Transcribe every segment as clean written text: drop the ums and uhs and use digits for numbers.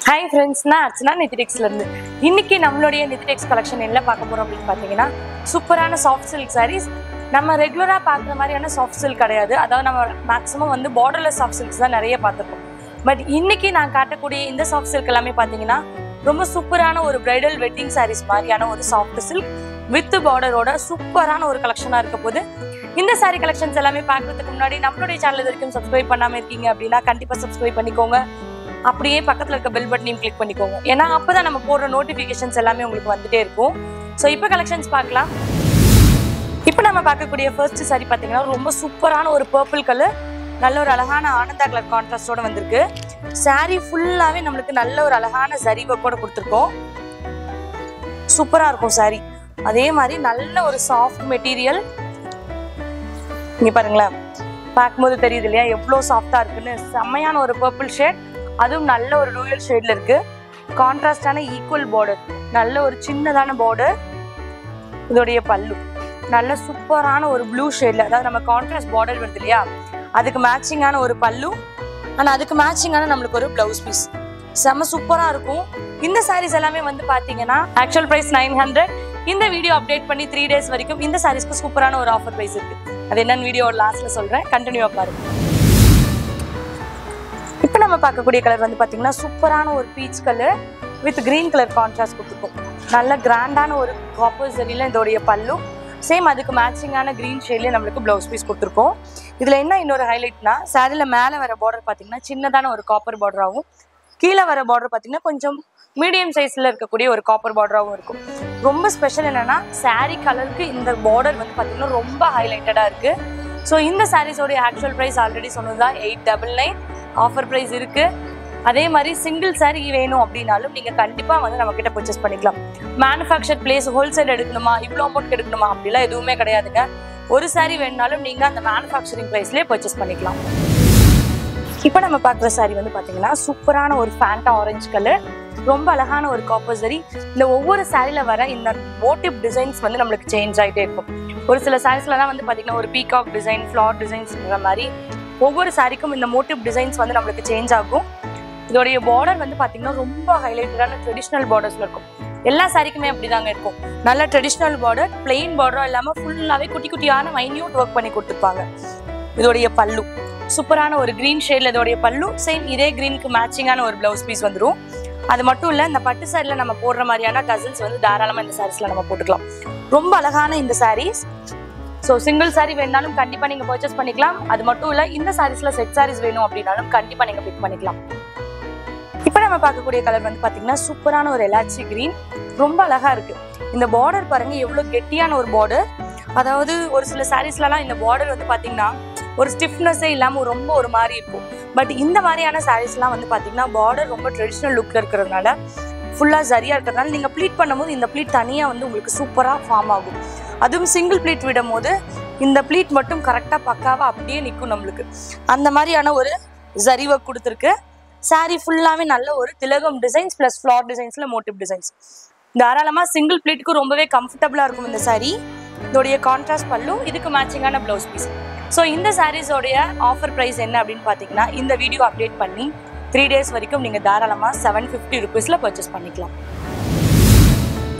Hi friends, நான் அர்ச்சனா நிதிடெக்ஸ்ல இருந்து. இன்னைக்கு நம்மளுடைய நிதிடெக்ஸ் கலெக்ஷன் என்ன பார்க்க போறோம் அப்படினு பாத்தீங்கன்னா சூப்பரான சாஃப்ட் சில்க் sarees. நம்ம ரெகுலரா பார்க்குற மாதிரியான சாஃப்ட் சில்க் கிடையாது. அதாவது நம்ம மேக்ஸिमम வந்து borderless சாஃப்ட் சில்க்ஸ் தான் நிறைய பார்த்திருப்போம். பட் இன்னைக்கு நான் காட்டக்கூடிய இந்த சாஃப்ட் சில்க் எல்லாமே பாத்தீங்கன்னா ரொம்ப சூப்பரான ஒரு bridal wedding sarees மாதிரியான ஒரு சாஃப்ட் சில்க் வித் பார்டரோட சூப்பரான ஒரு கலெக்ஷனா இருக்க போகுது. இந்த saree கலெக்ஷன்ஸ் எல்லாமே பார்க்கிறதுக்கு முன்னாடி நம்மளுடைய சேனல் இது வரைக்கும் சப்ஸ்கிரைப் பண்ணாம இருக்கீங்க அப்படினா கண்டிப்பா சப்ஸ்கிரைப் பண்ணிக்கோங்க. அப்படியே பக்கத்துல இருக்க பெல் பட்டனையும் கிளிக் பண்ணிக்கோங்க. ஏன்னா அப்பதான் நம்ம போடுற நோட்டிபிகேஷன்ஸ் எல்லாமே உங்களுக்கு வந்துட்டே இருக்கும். ஸோ இப்போ கலெக்ஷன்ஸ் பார்க்கலாம். இப்போ நம்ம பார்க்கக்கூடிய ஃபர்ஸ்ட் saree பார்த்தீங்கன்னா ரொம்ப சூப்பரான ஒரு பர்பிள் கலர், நல்ல ஒரு அழகான ஆனந்தா கலர் கான்ட்ராஸ்டோட வந்திருக்கு. saree ஃபுல்லாவே நம்மளுக்கு நல்ல ஒரு அழகான சரி ஒர்க்கோட கொடுத்துருக்கோம். சூப்பரா இருக்கும் saree. அதே மாதிரி நல்ல ஒரு சாஃப்ட் மெட்டீரியல். இங்க பாருங்களேன், பார்க்கும்போது தெரியுது இல்லையா எவ்வளோ சாஃப்டா இருக்குன்னு. செம்மையான ஒரு பர்பிள் ஷேட், அதுவும் நல்ல ஒரு ராயல் ஷேட்ல இருக்கு. கான்ட்ராஸ்டான ஈக்குவல் பார்டர், நல்ல ஒரு சின்னதான பார்டர். இதோடைய பல்லு நல்ல சூப்பரான ஒரு ப்ளூ ஷேட்ல, அதாவது நம்ம கான்ட்ராஸ்ட் பார்டர் வருது இல்லையா அதுக்கு மேட்சிங்கான ஒரு பல்லு, ஆனால் அதுக்கு மேட்சிங்கான நம்மளுக்கு ஒரு பிளவுஸ் பீஸ். செம்ம சூப்பரா இருக்கும். இந்த சாரீஸ் எல்லாமே வந்து பாத்தீங்கன்னா ஆக்சுவல் பிரைஸ் 900. இந்த வீடியோ அப்டேட் பண்ணி 3 days வரைக்கும் இந்த சாரீஸ்க்கு சூப்பரான ஒரு ஆஃபர் பிரைஸ் இருக்கு. அது என்னன்னு வீடியோ லாஸ்ட்ல சொல்றேன், கண்டினியூவா பாருங்க. இப்போ நம்ம பார்க்கக்கூடிய கலர் வந்து பாத்தீங்கன்னா சூப்பரான ஒரு peach colour with green colour contrast கொடுத்துருக்கோம். நல்ல கிராண்டான ஒரு காப்பர் சரியில இதோடைய பல்லு, சேம் அதுக்கு மேட்சிங்கான கிரீன் ஷேட்லயே நம்மளுக்கு பிளவுஸ் பீஸ் கொடுத்துருக்கோம். இதுல என்ன இன்னொரு ஹைலைட்னா, சாரில மேல வர பார்டர் பாத்தீங்கன்னா சின்னதான ஒரு காப்பர் பார்டராகவும், கீழே வர பார்டர் பாத்தீங்கன்னா கொஞ்சம் மீடியம் சைஸ்ல இருக்கக்கூடிய ஒரு காப்பர் பார்டராகவும் இருக்கும். ரொம்ப ஸ்பெஷல் என்னன்னா சாரீ கலருக்கு இந்த பார்டர் வந்து பாத்தீங்கன்னா ரொம்ப ஹைலைட்டடா இருக்கு. ஸோ இந்த சாரீஸோடைய ஆக்சுவல் ப்ரைஸ் ஆல்ரெடி சொன்னதுதான் 899. ஆஃபர் ப்ரைஸ் இருக்கு. அதே மாதிரி சிங்கிள் சாரீ வேணும் அப்படின்னாலும் நீங்க கண்டிப்பா வந்து நம்ம கிட்ட பர்ச்சேஸ் பண்ணிக்கலாம். மேனுஃபேக்சர் பிளேஸ் ஹோல்சேல் எடுக்கணுமா, இவ்வளோ அமௌண்ட் எடுக்கணுமா அப்படிலாம் எதுவுமே கிடையாதுங்க. ஒரு சாரீ வேணுனாலும் நீங்க அந்த மேனுஃபேக்சரிங் பிரைஸ்லயே பர்ச்சேஸ் பண்ணிக்கலாம். இப்போ நம்ம பார்க்குற சாரீ வந்து பாத்தீங்கன்னா சூப்பரான ஒரு ஃபேண்டா ஆரஞ்சு கலர், ரொம்ப அழகான ஒரு காப்பர் சரி. இந்த ஒவ்வொரு சாரில வர இந்த மோட்டிவ் டிசைன்ஸ் வந்து நம்மளுக்கு சேஞ்ச் ஆகிட்டே இருக்கும். ஒரு சில சாரீஸ்லாம் வந்து பாத்தீங்கன்னா ஒரு பீகாக் டிசைன், ஃப்ளார் டிசைன்ஸ்ன்ற மாதிரி ஒவ்வொரு சாரிக்கும் இந்த மோட்டிவ் டிசைன்ஸ் வந்து நம்மளுக்கு சேஞ்ச் ஆகும். இதோடைய பார்டர் வந்து பாத்தீங்கன்னா ரொம்ப ஹைலைட்டடான ட்ரெடிஷ்னல் பார்டர்ஸ்ல இருக்கும். எல்லா சாரிக்குமே அப்படிதாங்க இருக்கும். நல்ல ட்ரெடிஷ்னல் பார்டர், பிளெயின் பார்டரும் இல்லாம ஃபுல்லாவே குட்டி குட்டியான மைன்யூட் ஒர்க் பண்ணி கொடுத்துருப்பாங்க. இதோடைய பல்லு சூப்பரான ஒரு கிரீன் ஷேட்ல இதோடைய பல்லு, சேம் இதே கிரீனுக்கு மேட்சிங்கான ஒரு பிளவுஸ் பீஸ் வந்துடும். அது மட்டும் இல்ல, இந்த பட்டு சாரில நம்ம போடுற மாதிரியான டசல்ஸ் வந்து தாராளமா இந்த சாரீஸ்ல நம்ம போட்டுக்கலாம். ரொம்ப அழகான இந்த சாரீஸ். ஸோ சிங்கிள் சாரீ வேணாலும் கண்டிப்பா நீங்க பர்ச்சேஸ் பண்ணிக்கலாம். அது மட்டும் இல்ல, இந்த சாரீஸ்ல செட் சாரீஸ் வேணும் அப்படின்னாலும் கண்டிப்பா நீங்க பிக் பண்ணிக்கலாம். இப்போ நம்ம பார்க்கக்கூடிய கலர் வந்து பாத்தீங்கன்னா சூப்பரான ஒரு எலாச்சி கிரீன், ரொம்ப அழகா இருக்கு. இந்த பார்டர் பாருங்க எவ்வளவு கெட்டியான ஒரு பார்டர். அதாவது ஒரு சில சாரீஸ்லாம் இந்த பார்டர் வந்து பாத்தீங்கன்னா ஒரு ஸ்டிஃப்னஸே இல்லாம ரொம்ப ஒரு மாதிரி இருக்கும். பட் இந்த மாதிரியான சாரீஸ்லாம் வந்து பாத்தீங்கன்னா பார்டர் ரொம்ப ட்ரெடிஷ்னல் லுக்ல இருக்கிறதுனால, ஃபுல்லா சரியா இருக்கிறதுனால நீங்க ப்ளீட் பண்ணும்போது இந்த ப்ளீட் தனியா வந்து உங்களுக்கு சூப்பரா ஃபார்ம் ஆகும். அதுவும் சிங்கிள் ப்ளீட் விடும் போது இந்த ப்ளீட் மட்டும் கரெக்டா பக்காவா அப்படியே நிற்கும் நம்மளுக்கு. அந்த மாதிரியான ஒரு சரி ஒர்க் கொடுத்துருக்கு. சாரீ ஃபுல்லாவே நல்ல ஒரு திலகம் டிசைன்ஸ் பிளஸ் ஃப்ளார் டிசைன்ஸ்ல மோட்டிவ் டிசைன்ஸ். தாராளமா சிங்கிள் ப்ளீட்டுக்கு ரொம்பவே கம்ஃபர்டபுளா இருக்கும் இந்த சாரீ. இதோடைய கான்ட்ராஸ்ட் பல்லு, இதுக்கு மேட்சிங்கான பிளவுஸ் பீஸ். ஸோ இந்த சாரீஸோடைய ஆஃபர் ப்ரைஸ் என்ன அப்படின்னு பார்த்தீங்கன்னா இந்த வீடியோ அப்டேட் பண்ணி 3 days வரைக்கும் நீங்கள் தாராளமாக 750 rupeesல பர்ச்சேஸ் பண்ணிக்கலாம்.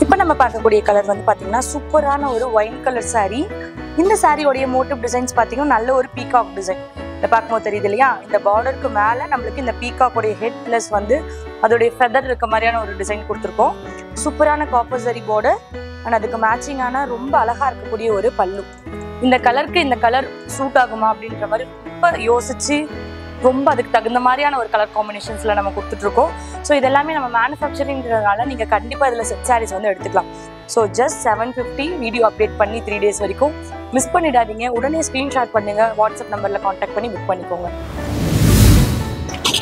இப்போ நம்ம பார்க்கக்கூடிய கலர் வந்து பார்த்தீங்கன்னா சூப்பரான ஒரு ஒயின் கலர் சாரீ. இந்த சாரியோடைய மோட்டிவ் டிசைன்ஸ் பார்த்தீங்கன்னா நல்ல ஒரு பீகாக் டிசைன். இதை பார்க்கும்போது தெரியுது இல்லையா, இந்த பார்டருக்கு மேலே நம்மளுக்கு இந்த பீகாக்கோடைய ஹெட் பிளஸ் வந்து அதோடைய ஃபெதர் இருக்க மாதிரியான ஒரு டிசைன் கொடுத்துருக்கோம். சூப்பரான காப்பர் சரி பார்டர், அண்ட் அதுக்கு மேட்சிங்கான ரொம்ப அழகா இருக்கக்கூடிய ஒரு பல்லு. இந்த கலருக்கு இந்த கலர் சூட் ஆகுமா அப்படின்ற மாதிரி ரொம்ப யோசிச்சு ரொம்ப அதுக்கு தகுந்த மாதிரியான ஒரு கலர் காம்பினேஷன்ஸ்ல நம்ம கொடுத்துட்டு இருக்கோம். ஸோ இதெல்லாமே நம்ம மேனுஃபேக்சரிங்கிறதுனால நீங்க கண்டிப்பா இதுல செட் சாரீஸ் வந்து எடுத்துக்கலாம். ஸோ ஜஸ்ட் 750 வீடியோ அப்டேட் பண்ணி 3 days வரைக்கும் மிஸ் பண்ணிடாதீங்க. உடனே ஸ்கிரீன்ஷாட் பண்ணுங்க, வாட்ஸ்அப் நம்பர்ல கான்டாக்ட் பண்ணி புக் பண்ணிக்கோங்க.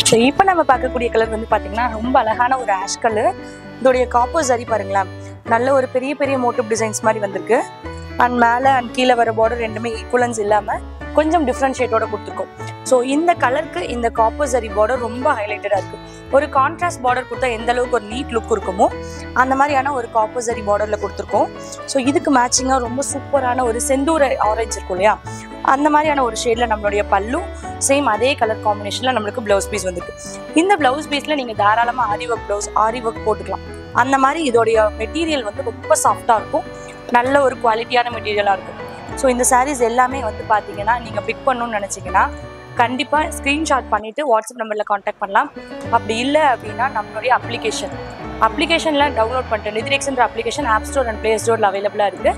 ஸோ இப்போ நம்ம பார்க்கக்கூடிய கலர் வந்து பாத்தீங்கன்னா ரொம்ப அழகான ஒரு ஆஷ் கலர். இதோடைய காப்பர் சரி பாருங்களேன், நல்ல ஒரு பெரிய பெரிய மோட்டிவ் டிசைன்ஸ் மாதிரி வந்திருக்கு. அண்ட் மேலே அண்ட் கீழே வர பார்டர் ரெண்டுமே ஈக்குவலன்ஸ் இல்லாமல் கொஞ்சம் டிஃப்ரெண்ட் ஷேட்டோட கொடுத்துருக்கோம். ஸோ இந்த கலருக்கு இந்த காப்பர் சரி பார்டர் ரொம்ப ஹைலைட்டடாக இருக்குது. ஒரு கான்ட்ராஸ்ட் பார்டர் கொடுத்தா எந்த அளவுக்கு ஒரு நீட் லுக் இருக்குமோ அந்த மாதிரியான ஒரு காப்பர் சரி பார்டரில் கொடுத்துருக்கோம். ஸோ இதுக்கு மேட்சிங்காக ரொம்ப சூப்பரான ஒரு செந்தூர ஆரஞ்சு இருக்கும் இல்லையா, அந்த மாதிரியான ஒரு ஷேடில் நம்மளுடைய பல்லு, சேம் அதே கலர் காம்பினேஷனில் நம்மளுக்கு ப்ளவுஸ் பீஸ் வந்துருக்கு. இந்த ப்ளவுஸ் பீஸில் நீங்கள் தாராளமாக ஆரி ஒர்க் ப்ளவுஸ் ஆரி ஒர்க் போட்டுக்கலாம். அந்த மாதிரி இதோடைய மெட்டீரியல் வந்து ரொம்ப சாஃப்டாக இருக்கும், நல்ல ஒரு குவாலிட்டியான மெட்டீரியலாக இருக்கும். ஸோ இந்த சாரீஸ் எல்லாமே வந்து பார்த்தீங்கன்னா நீங்கள் பிக் பண்ணணும்னு நினச்சிங்கன்னா கண்டிப்பாக ஸ்க்ரீன்ஷாட் பண்ணிவிட்டு வாட்ஸ்அப் நம்பரில் காண்டாக்ட் பண்ணலாம். அப்படி இல்லை அப்படின்னா நம்மளுடைய அப்ளிகேஷனில் டவுன்லோட் பண்ணிட்டு நிதிரெக்ஸ்ன்ற application app store and play ஸ்டோரில் அவைலபிளாக இருக்குது.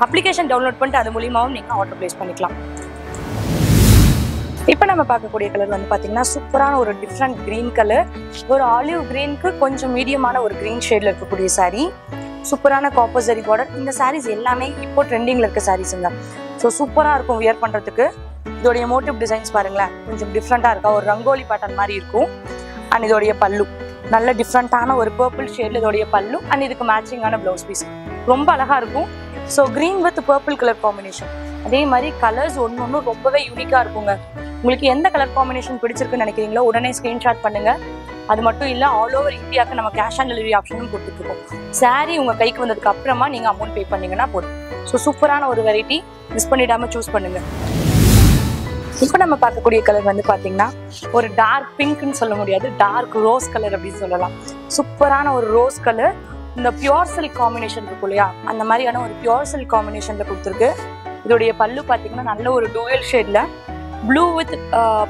அப்ளிகேஷன் டவுன்லோட் பண்ணிட்டு அது மூலியமாகவும் நீங்கள் ஆர்டர் ப்ளேஸ் பண்ணிக்கலாம். இப்போ நம்ம பார்க்கக்கூடிய கலர் வந்து பார்த்தீங்கன்னா சூப்பரான ஒரு டிஃப்ரெண்ட் க்ரீன் கலர், ஒரு ஆலிவ் க்ரீனுக்கு கொஞ்சம் மீடியமான ஒரு க்ரீன் ஷேடில் இருக்கக்கூடிய சாரீ, சூப்பரான காப்பர் ஜரி பார்டர். இந்த சாரீஸ் எல்லாமே இப்போ ட்ரெண்டிங்கில் இருக்க சாரீஸுங்க. ஸோ சூப்பராக இருக்கும் வியர் பண்ணுறதுக்கு. இதோடைய மோட்டிவ் டிசைன்ஸ் பாருங்களேன், கொஞ்சம் டிஃப்ரெண்ட்டாக இருக்கா, ஒரு ரங்கோலி பேட்டர்ன் மாதிரி இருக்கும். அண்ட் இதோடைய பல்லு நல்ல டிஃப்ரெண்ட்டான ஒரு பர்பிள் ஷேடில் இதோடைய பல்லு, அண்ட் இதுக்கு மேட்சிங்கான ப்ளவுஸ் பீஸ் ரொம்ப அழகாக இருக்கும். So green with purple colour combination. அதே மாதிரி கலர்ஸ் ஒன்று ரொம்பவே யூனிக்காக இருக்குங்க. உங்களுக்கு எந்த கலர் காம்பினேஷன் பிடிச்சிருக்குன்னு நினைக்கிறீங்களோ உடனே ஸ்க்ரீன்ஷாட் பண்ணுங்கள். அது மட்டும் இல்லை, ஆல் ஓவர் இந்தியாவுக்கு நம்ம கேஷ் ஆன் டெலிவரி ஆப்ஷனும் கொடுத்துருக்கோம். சாரீ உங்கள் கைக்கு வந்ததுக்கு அப்புறமா நீங்கள் அமௌண்ட் பே பண்ணிங்கன்னா போதும். ஸோ சூப்பரான ஒரு வெரைட்டி, மிஸ் பண்ணிடாமல் சூஸ் பண்ணுங்கள். இப்போ நம்ம பார்க்கக்கூடிய கலர் வந்து பார்த்தீங்கன்னா ஒரு டார்க் பிங்க்னு சொல்ல முடியாது, டார்க் ரோஸ் கலர் அப்படின்னு சொல்லலாம். சூப்பரான ஒரு ரோஸ் கலர். இந்த பியோர் சில்க் காம்பினேஷன் இருக்கும் இல்லையா, அந்த மாதிரியான ஒரு பியோர் சில்க் காம்பினேஷனில் கொடுத்துருக்கு. இதோடைய பல்லு பார்த்தீங்கன்னா நல்ல ஒரு டூயல் ஷேடில் ப்ளூ வித்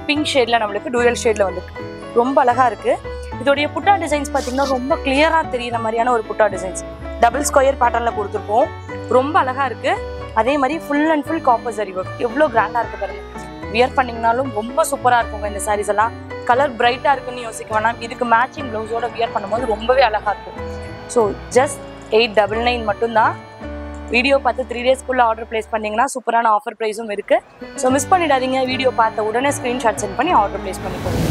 பிங்க் ஷேடில் நம்மளுக்கு டூயல் ஷேடில் வந்துருக்கு. ரொம்ப அழகாக இருக்குது. இதோடைய புட்டா டிசைன்ஸ் பார்த்தீங்கன்னா ரொம்ப கிளியராக தெரிகிற மாதிரியான ஒரு புட்டா டிசைன்ஸ் டபுள் ஸ்கொயர் பேட்டர்னில் கொடுத்துருப்போம். ரொம்ப அழகாக இருக்குது. அதே மாதிரி full and full copper zari work எவ்வளோ கிராண்டாக இருக்குது பாருங்க. வியர் பண்ணிங்கனாலும் ரொம்ப சூப்பராக இருக்குங்க இந்த சாரீஸ் எல்லாம். கலர் பிரைட்டாக இருக்குன்னு யோசிக்க வேணாம், இதுக்கு மேட்சிங் ப்ளவுஸோட வியர் பண்ணும்போது ரொம்பவே அழகாக இருக்கும். ஸோ ஜஸ்ட் 899 மட்டும்தான். வீடியோ பார்த்து 3 டேஸ்க்குள்ளே ஆர்டர் ப்ளேஸ் பண்ணிங்கன்னா சூப்பரான ஆஃபர் ப்ரைஸும் இருக்குது. ஸோ மிஸ் பண்ணிடாதீங்க. வீடியோ பார்த்த உடனே ஸ்க்ரீன்ஷாட் சென்ட் பண்ணி ஆர்டர் ப்ளேஸ் பண்ணிக்கோங்க.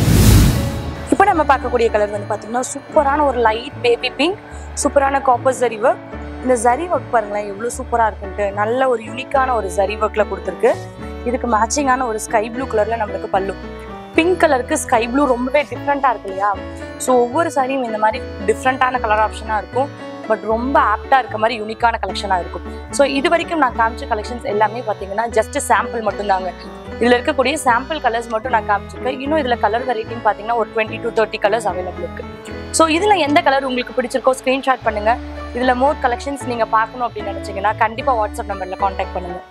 இப்போ நம்ம பார்க்கக்கூடிய கலர் வந்து பார்த்தீங்கன்னா சூப்பரான ஒரு லைட் பேபி பிங்க், சூப்பரான காப்பர் ஜரி ஒர்க். இந்த ஜரி ஒர்க் பாருங்களேன் எவ்வளோ சூப்பராக இருக்குன்ட்டு. நல்ல ஒரு யூனிக்கான ஒரு ஜரி ஒர்க்கில் கொடுத்துருக்கு. இதுக்கு மேட்சிங்கான ஒரு ஸ்கை ப்ளூ கலரில் நம்மளுக்கு பல்லு. பிங்க் கலருக்கு ஸ்கை ப்ளூ ரொம்பவே டிஃப்ரெண்ட்டாக இருக்கு இல்லையா. ஸோ ஒவ்வொரு சாரியும் இந்த மாதிரி டிஃப்ரெண்ட்டான கலர் ஆப்ஷனாக இருக்கும், பட் ரொம்ப ஆப்டாக இருக்க மாதிரி யூனிக்கான கலெக்ஷனாக இருக்கும். ஸோ இது வரைக்கும் நான் காமிச்ச கலெக்ஷன்ஸ் எல்லாமே பார்த்தீங்கன்னா ஜஸ்ட் சாம்பிள் மட்டும்தாங்க. இதில் இருக்கக்கூடிய சாம்பிள் கலர்ஸ் மட்டும் நான் காமிச்சிருக்கேன். இன்னும் இதில் கலர் வெரைட்டின்னு பார்த்தீங்கன்னா ஒரு 20 to 30 கலர்ஸ் அவைலபிள் இருக்குது. ஸோ இதில் எந்த கலர் உங்களுக்கு பிடிச்சிருக்கோ ஸ்க்ரீன்ஷாட் பண்ணுங்கள். இதில் மோர் கலெக்ஷன்ஸ் நீங்கள் பார்க்கணும் அப்படின்னு நினச்சிங்கன்னா கண்டிப்பாக வாட்ஸ்அப் நம்பரில் காண்டாக்ட் பண்ணுங்கள்.